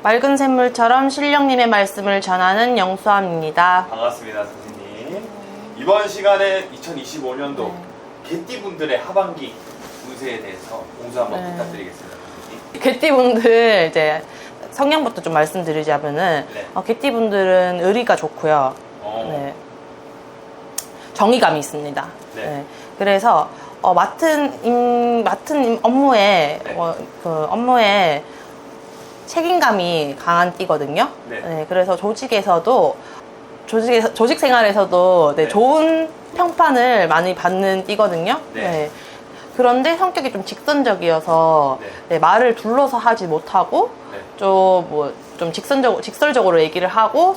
맑은 샘물처럼 신령님의 말씀을 전하는 영수아입니다. 반갑습니다, 선생님. 이번 시간에 2025년도 개띠분들의 하반기 운세에 대해서 공수 한번 부탁드리겠습니다, 선생님. 개띠분들 이제 성향부터 좀 말씀드리자면은 개띠분들은 의리가 좋고요. 네. 정의감이 있습니다. 네. 그래서 맡은 업무에 업무에 책임감이 강한 띠거든요. 네. 그래서 조직 생활에서도 좋은 평판을 많이 받는 띠거든요. 네. 그런데 성격이 좀 직선적이어서 말을 둘러서 하지 못하고 좀 직설적으로 얘기를 하고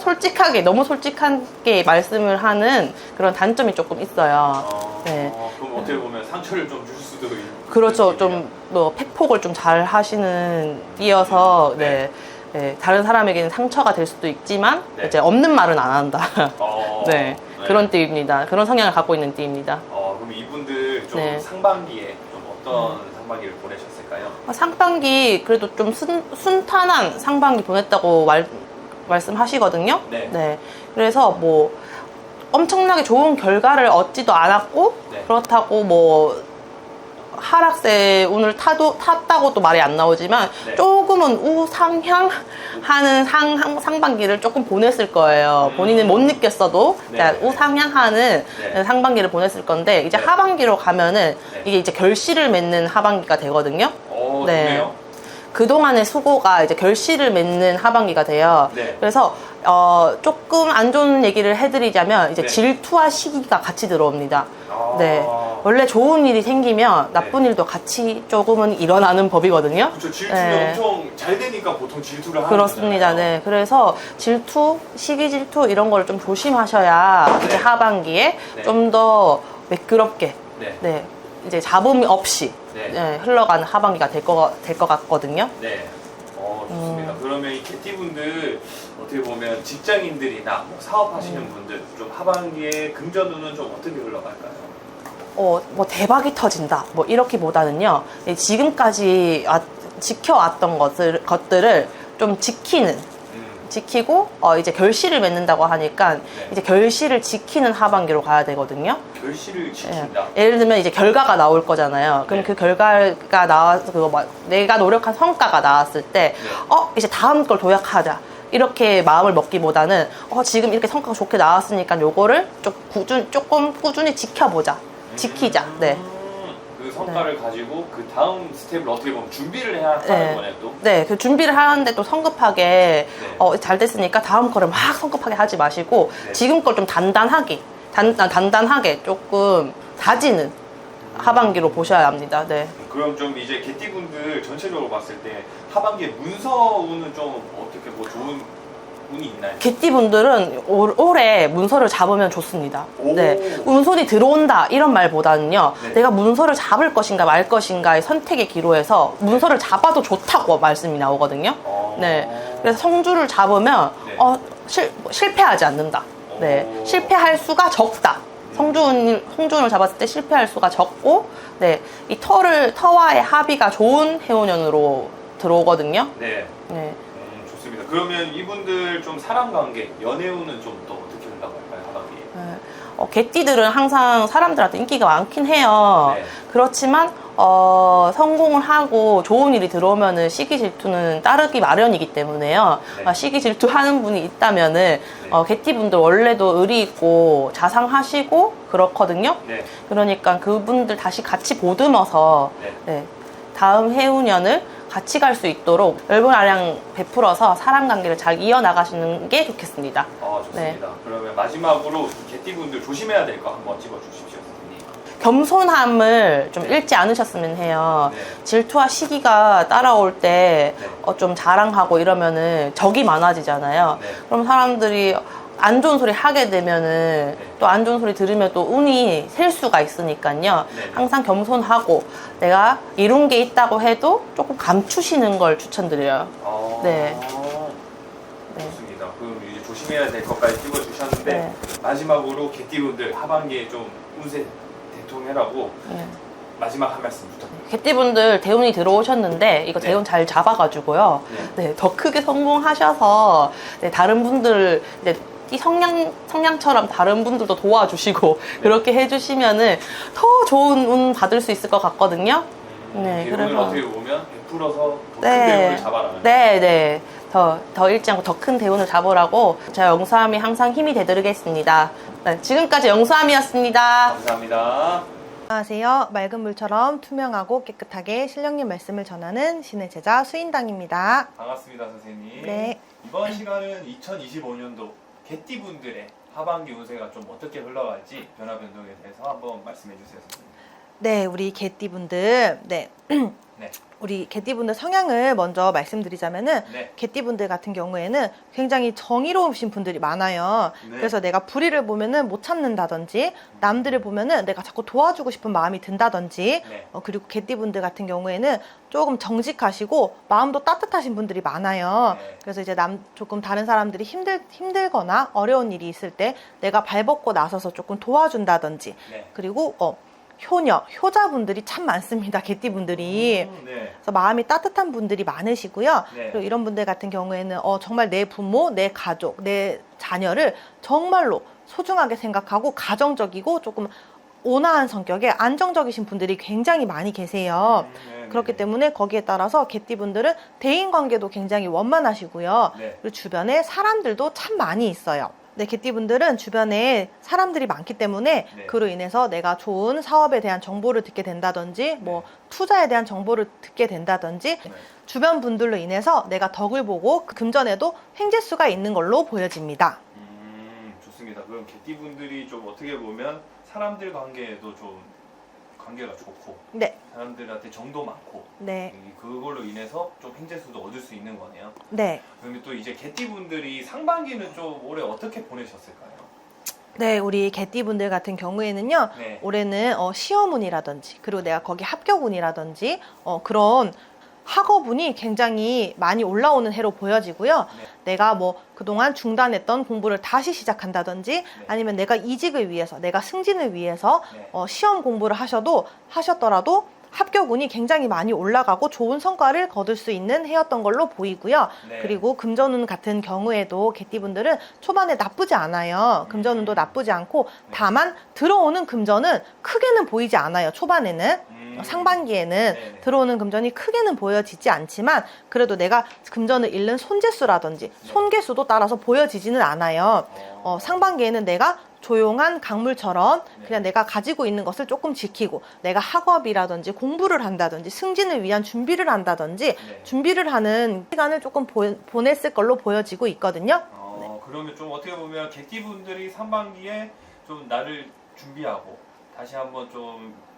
너무 솔직하게 말씀을 하는 그런 단점이 조금 있어요. 그럼 어떻게 보면 상처를 좀 줄 수도 있고. 그렇죠. 좀 팩폭을 좀 잘 하시는 띠여서 다른 사람에게는 상처가 될 수도 있지만 이제 없는 말은 안 한다. 그런 띠입니다. 그런 성향을 갖고 있는 띠입니다. 그럼 이분들 좀 상반기에 좀 어떤 상반기를 보내셨을까요? 상반기 그래도 좀 순탄한 상반기 보냈다고 말씀하시거든요. 네. 그래서 뭐 엄청나게 좋은 결과를 얻지도 않았고 그렇다고 하락세 운을 탔다고 또 말이 안 나오지만 조금은 우상향하는 상반기를 조금 보냈을 거예요. 본인은 못 느꼈어도 우상향하는 상반기를 보냈을 건데 이제 하반기로 가면은 이게 이제 결실을 맺는 하반기가 되거든요. 좋네요. 그동안의 수고가 이제 결실을 맺는 하반기가 돼요. 그래서 조금 안 좋은 얘기를 해드리자면 이제 질투와 시기가 같이 들어옵니다. 원래 좋은 일이 생기면 나쁜 일도 같이 조금은 일어나는 법이거든요. 그렇죠. 질투는 엄청 잘 되니까 보통 질투를 하는 그렇습니다. 거잖아요. 그래서 질투, 시기 질투 이런 걸 좀 조심하셔야 이제 하반기에 좀 더 매끄럽게 이제 잡음 없이 흘러가는 하반기가 될 것 같거든요. 좋습니다. 그러면 이 개띠분들 어떻게 보면 직장인들이나 사업하시는 분들 좀 하반기에 금전운은 좀 어떻게 흘러갈까요? 대박이 터진다 이렇게보다는요, 지금까지 지켜왔던 것들을 좀 지키고 이제 결실을 맺는다고 하니까 이제 결실을 지키는 하반기로 가야 되거든요. 결실을 지킨다. 예를 들면 이제 결과가 나올 거잖아요. 그럼 그 결과가 나와서 내가 노력한 성과가 나왔을 때 이제 다음 걸 도약하자 이렇게 마음을 먹기보다는 지금 이렇게 성과가 좋게 나왔으니까 요거를 조금 꾸준히 지키자. 그 성과를 가지고 그 다음 스텝을 어떻게 보면 준비를 해야 하는 거네 또. 그 준비를 하는데 또 성급하게 잘 됐으니까 다음 거를 막 성급하게 하지 마시고 지금 걸 좀 단단하게 조금 다지는 하반기로 보셔야 합니다. 그럼 좀 이제 개띠분들 전체적으로 봤을 때 하반기에 문서운은 좀 어떻게 좋은 운이 있나요? 개띠분들은 올해 문서를 잡으면 좋습니다. 운손이 들어온다 이런 말보다는요, 내가 문서를 잡을 것인가 말 것인가의 선택의 기로에서 문서를 잡아도 좋다고 말씀이 나오거든요. 그래서 성주를 잡으면 실패하지 않는다. 실패할 수가 적다. 성주운을 잡았을 때 실패할 수가 적고, 이 터와의 합의가 좋은 해운년으로 들어오거든요. 좋습니다. 그러면 이분들 좀 사람 관계, 연애운은 좀 더 어떻게 흘러갈까요, 하반기에? 개띠들은 항상 사람들한테 인기가 많긴 해요. 그렇지만 성공을 하고 좋은 일이 들어오면은 시기 질투는 따르기 마련이기 때문에요. 시기 질투 하는 분이 있다면은 개띠분들 원래도 의리 있고 자상하시고 그렇거든요. 그러니까 그분들 다시 같이 보듬어서 다음 해운년을 같이 갈 수 있도록 넓은 아량 베풀어서 사람 관계를 잘 이어나가시는 게 좋겠습니다. 좋습니다. 그러면 마지막으로 개띠분들 조심해야 될 거 한번 찝어주십시오, 선생님. 겸손함을 좀 잃지 않으셨으면 해요. 질투와 시기가 따라올 때 좀 자랑하고 이러면은 적이 많아지잖아요. 그럼 사람들이 안 좋은 소리 하게 되면은 또 안 좋은 소리 들으면 또 운이 셀 수가 있으니까요. 항상 겸손하고 내가 이룬 게 있다고 해도 조금 감추시는 걸 추천드려요. 좋습니다. 그럼 이제 조심해야 될 것까지 찍어주셨는데 마지막으로 개띠분들 하반기에 좀 운세 대통해라고 마지막 한 말씀 부탁드립니다. 개띠분들 대운이 들어오셨는데 이거 대운 잘 잡아가지고요. 네, 더 크게 성공하셔서 네, 다른 분들 이제 이 성향처럼 다른 분들도 도와주시고 그렇게 해주시면은 더 좋은 운 받을 수 있을 것 같거든요. 네, 대운을 그래서 어떻게 보면 베풀어서 더 큰 대운을 잡아라. 네. 더 잃지 않고 더 큰 대운을 잡으라고 제가 영수함이 항상 힘이 되드리겠습니다. 네, 지금까지 영수함이었습니다. 감사합니다. 안녕하세요. 맑은 물처럼 투명하고 깨끗하게 신령님 말씀을 전하는 신의 제자 수인당입니다. 반갑습니다, 선생님. 네. 이번 시간은 2025년도 개띠분들의 하반기 운세가 좀 어떻게 흘러갈지 변화 변동에 대해서 한번 말씀해 주세요, 선생님. 네, 우리 개띠분들, 네. 네. 우리 개띠분들 성향을 먼저 말씀드리자면은 네. 개띠분들 같은 경우에는 굉장히 정의로우신 분들이 많아요. 네. 그래서 내가 불의를 보면은 못 참는다든지 남들을 보면은 내가 자꾸 도와주고 싶은 마음이 든다든지 네. 그리고 개띠분들 같은 경우에는 조금 정직하시고 마음도 따뜻하신 분들이 많아요. 네. 그래서 이제 조금 다른 사람들이 힘들거나 어려운 일이 있을 때 내가 발벗고 나서서 조금 도와준다든지 네. 그리고 효자분들이 참 많습니다. 개띠분들이. 네. 그래서 마음이 따뜻한 분들이 많으시고요. 네. 그리고 이런 분들 같은 경우에는 정말 내 부모, 내 가족, 내 자녀를 정말로 소중하게 생각하고 가정적이고 조금 온화한 성격의 안정적이신 분들이 굉장히 많이 계세요. 네. 그렇기 때문에 거기에 따라서 개띠분들은 대인관계도 굉장히 원만하시고요. 네. 그리고 주변에 사람들도 참 많이 있어요. 네, 개띠분들은 주변에 사람들이 많기 때문에 네. 그로 인해서 내가 좋은 사업에 대한 정보를 듣게 된다든지 뭐 투자에 대한 정보를 듣게 된다든지 네. 주변 분들로 인해서 내가 덕을 보고 금전에도 횡재수가 있는 걸로 보여집니다. 좋습니다. 그럼 개띠분들이 좀 어떻게 보면 사람들 관계에도 좀 관계가 좋고 네, 사람들한테 정도 많고 네, 그걸로 인해서 좀 횡재수도 얻을 수 있는 거네요. 네. 그러면 또 이제 개띠분들이 상반기는 좀 올해 어떻게 보내셨을까요? 네, 우리 개띠분들 같은 경우에는요, 네. 올해는 시험운이라든지, 그리고 내가 거기 합격운이라든지, 그런 학업운이 굉장히 많이 올라오는 해로 보여지고요. 네. 내가 뭐 그동안 중단했던 공부를 다시 시작한다든지, 네. 아니면 내가 이직을 위해서, 내가 승진을 위해서 네. 시험 공부를 하셨더라도 합격운이 굉장히 많이 올라가고 좋은 성과를 거둘 수 있는 해였던 걸로 보이고요. 네. 그리고 금전운 같은 경우에도 개띠분들은 초반에 나쁘지 않아요. 금전운도 나쁘지 않고 다만 들어오는 금전은 크게는 보이지 않아요. 초반에는. 상반기에는 네네. 들어오는 금전이 크게는 보여지지 않지만 그래도 내가 금전을 잃는 손재수라든지 손괴수도 따라서 보여지지는 않아요. 상반기에는 내가 조용한 강물처럼 그냥 내가 가지고 있는 것을 조금 지키고 내가 학업이라든지 공부를 한다든지 승진을 위한 준비를 한다든지 준비를 하는 시간을 조금 보냈을 걸로 보여지고 있거든요. 그러면 좀 어떻게 보면 개띠분들이 상반기에 좀 나를 준비하고 다시 한번 좀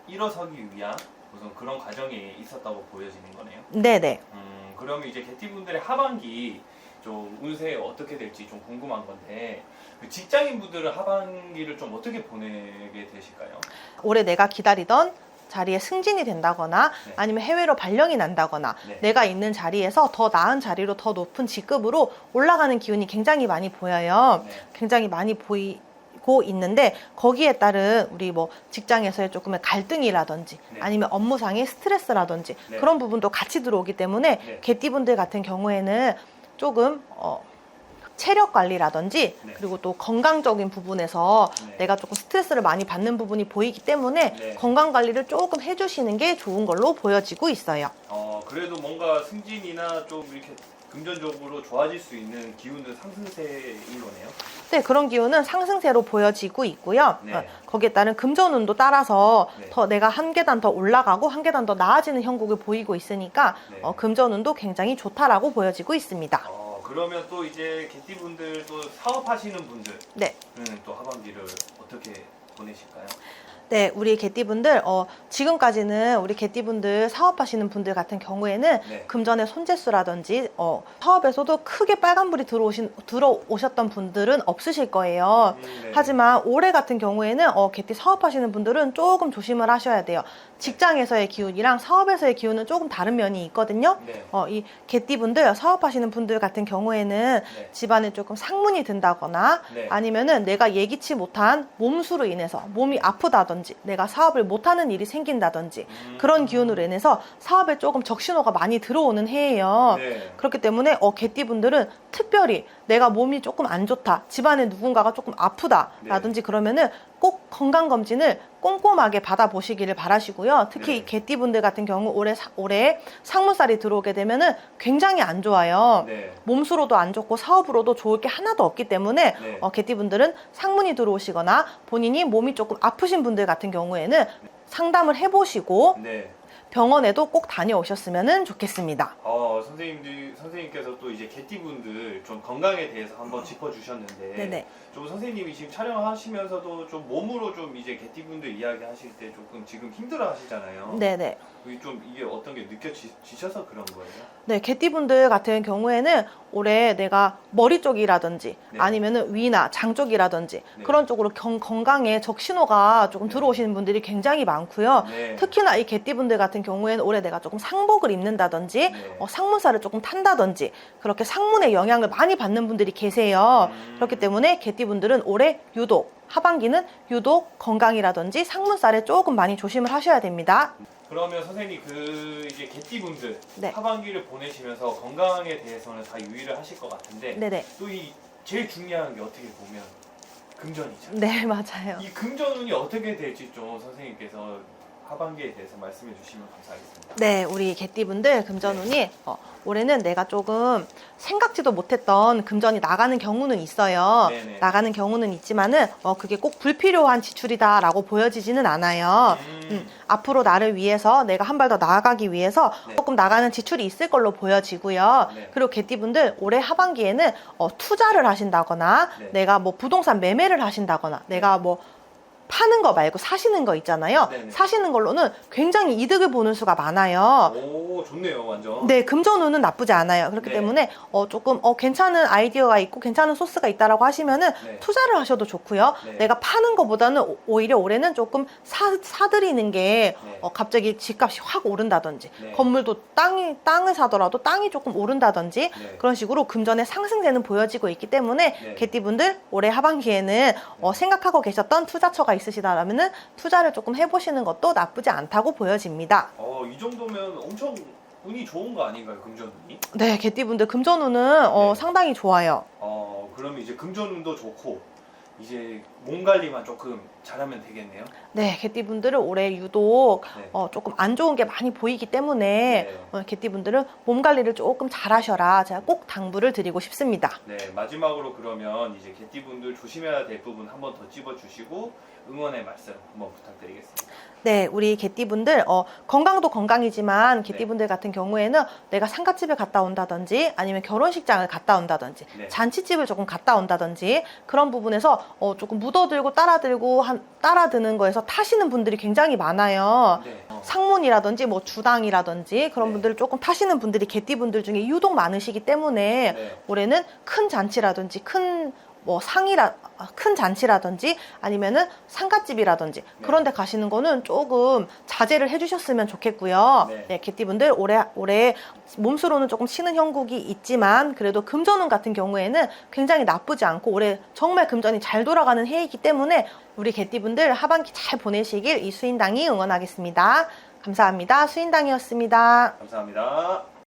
일어서기 위한 우선 그런 과정이 있었다고 보여지는 거네요. 네네. 그러면 이제 개띠분들의 하반기 좀 운세 어떻게 될지 좀 궁금한 건데 직장인분들은 하반기를 좀 어떻게 보내게 되실까요? 올해 내가 기다리던 자리에 승진이 된다거나 네. 아니면 아니면 해외로 발령이 난다거나 네. 내가 있는 자리에서 더 나은 자리로 더 높은 직급으로 올라가는 기운이 굉장히 많이 보여요. 네. 굉장히 많이 보이고 있는데 거기에 따른 우리 뭐 직장에서의 조금의 갈등이라든지 네. 아니면 업무상의 스트레스라든지 네. 그런 부분도 같이 들어오기 때문에 네. 개띠분들 같은 경우에는 조금 체력 관리라든지 네. 그리고 또 건강적인 부분에서 네. 내가 조금 스트레스를 많이 받는 부분이 보이기 때문에 네. 건강 관리를 조금 해주시는 게 좋은 걸로 보여지고 있어요. 그래도 뭔가 승진이나 좀 이렇게 금전적으로 좋아질 수 있는 기운은 상승세인 거네요. 네, 그런 기운은 상승세로 보여지고 있고요. 네. 거기에 따른 금전운도 따라서 네. 더 내가 한 계단 더 올라가고 한 계단 더 나아지는 형국을 보이고 있으니까 네. 금전운도 굉장히 좋다라고 보여지고 있습니다. 그러면 또 이제 개띠분들 또 사업하시는 분들은 네. 또 하반기를 어떻게 보내실까요? 네, 우리 개띠분들 지금까지는 우리 개띠분들 사업하시는 분들 같은 경우에는 네. 금전의 손재수라든지 사업에서도 크게 빨간불이 들어오셨던 분들은 없으실 거예요. 네. 하지만 올해 같은 경우에는 개띠 사업하시는 분들은 조금 조심을 하셔야 돼요. 직장에서의 기운이랑 사업에서의 기운은 조금 다른 면이 있거든요. 네. 이 개띠분들 사업하시는 분들 같은 경우에는 네. 집안에 조금 상문이 든다거나 네. 아니면은 내가 예기치 못한 몸수로 인해서 몸이 아프다든지 생긴다든지 내가 사업을 못하는 일이 생긴다든지 그런 기운으로 인해서 사업에 조금 적신호가 많이 들어오는 해예요. 네. 그렇기 때문에 개띠분들은 특별히 내가 몸이 조금 안 좋다, 집안에 누군가가 조금 아프다라든지 그러면은 꼭 건강검진을 꼼꼼하게 받아보시기를 바라시고요. 특히 이 개띠분들 같은 경우 올해 상무살이 들어오게 되면은 굉장히 안 좋아요. 몸수로도 안 좋고 사업으로도 좋을 게 하나도 없기 때문에 개띠분들은 상문이 들어오시거나 본인이 몸이 조금 아프신 분들 같은 경우에는 상담을 해보시고 병원에도 꼭 다녀오셨으면 좋겠습니다. 선생님께서 또 이제 개띠분들 좀 건강에 대해서 한번 짚어주셨는데, 네네. 좀 선생님이 지금 촬영하시면서도 좀 몸으로 좀 이제 개띠분들 이야기하실 때 조금 지금 힘들어하시잖아요. 네네. 좀 이게 어떤 게 느껴지셔서 그런 거예요? 네, 개띠분들 같은 경우에는 올해 내가 머리 쪽이라든지 아니면은 위나 장 쪽이라든지 그런 쪽으로 건강에 적신호가 조금 들어오시는 분들이 굉장히 많고요. 특히나 이 개띠분들 같은 경우에는 올해 내가 조금 상복을 입는다든지 상문살을 조금 탄다든지 그렇게 상문의 영향을 많이 받는 분들이 계세요. 그렇기 때문에 개띠분들은 올해 유독 하반기는 유독 건강이라든지 상문살에 조금 많이 조심을 하셔야 됩니다. 그러면 선생님 이제 개띠분들 하반기를 보내시면서 건강에 대해서는 다 유의를 하실 것 같은데 또 이 제일 중요한 게 어떻게 보면 금전이죠. 네, 맞아요. 이 금전운이 어떻게 될지 좀 선생님께서 하반기에 대해서 말씀해 주시면 감사하겠습니다. 네, 우리 개띠분들 금전운이 올해는 내가 조금 생각지도 못했던 금전이 나가는 경우는 있어요. 나가는 경우는 있지만은 그게 꼭 불필요한 지출이다라고 보여지지는 않아요. 앞으로 나를 위해서 내가 한 발 더 나아가기 위해서 조금 나가는 지출이 있을 걸로 보여지고요. 그리고 개띠분들 올해 하반기에는 투자를 하신다거나 내가 뭐 부동산 매매를 하신다거나 내가 뭐 파는 거 말고 사시는 거 있잖아요. 사시는 걸로는 굉장히 이득을 보는 수가 많아요. 오, 좋네요, 완전. 네, 금전운은 나쁘지 않아요. 그렇기 때문에 조금 괜찮은 아이디어가 있고 괜찮은 소스가 있다라고 하시면은 투자를 하셔도 좋고요. 내가 파는 거보다는 오히려 올해는 조금 사들이는 게 갑자기 집값이 확 오른다든지 건물도 땅을 사더라도 땅이 조금 오른다든지 그런 식으로 금전의 상승세는 보여지고 있기 때문에 개띠분들 올해 하반기에는 생각하고 계셨던 투자처가 있으시다라면은 투자를 조금 해보시는 것도 나쁘지 않다고 보여집니다. 이 정도면 엄청 운이 좋은 거 아닌가요, 금전운이? 네, 개띠분들 금전운은 상당히 좋아요. 그럼 이제 금전운도 좋고 이제 몸 관리만 조금 잘하면 되겠네요. 네, 개띠분들은 올해 유독 조금 안 좋은 게 많이 보이기 때문에 개띠분들은 몸 관리를 조금 잘하셔라 제가 꼭 당부를 드리고 싶습니다. 네, 마지막으로 그러면 이제 개띠분들 조심해야 될 부분 한번 더 찝어주시고 응원의 말씀 한번 부탁드리겠습니다. 네, 우리 개띠분들 건강도 건강이지만 개띠분들 같은 경우에는 내가 상가집을 갔다 온다든지 아니면 결혼식장을 갔다 온다든지 잔치집을 조금 갔다 온다든지 그런 부분에서 조금 묻어들고 따라드는 거에서 타시는 분들이 굉장히 많아요. 상문이라든지 뭐 주당이라든지 그런 분들을 조금 타시는 분들이 개띠분들 중에 유독 많으시기 때문에 올해는 큰 잔치라든지 큰 잔치라든지 아니면은 상갓집이라든지 그런 데 가시는 거는 조금 자제를 해주셨으면 좋겠고요. 개띠분들 올해 몸수로는 조금 치는 형국이 있지만 그래도 금전운 같은 경우에는 굉장히 나쁘지 않고 올해 정말 금전이 잘 돌아가는 해이기 때문에 우리 개띠분들 하반기 잘 보내시길 이 수인당이 응원하겠습니다. 감사합니다. 수인당이었습니다. 감사합니다.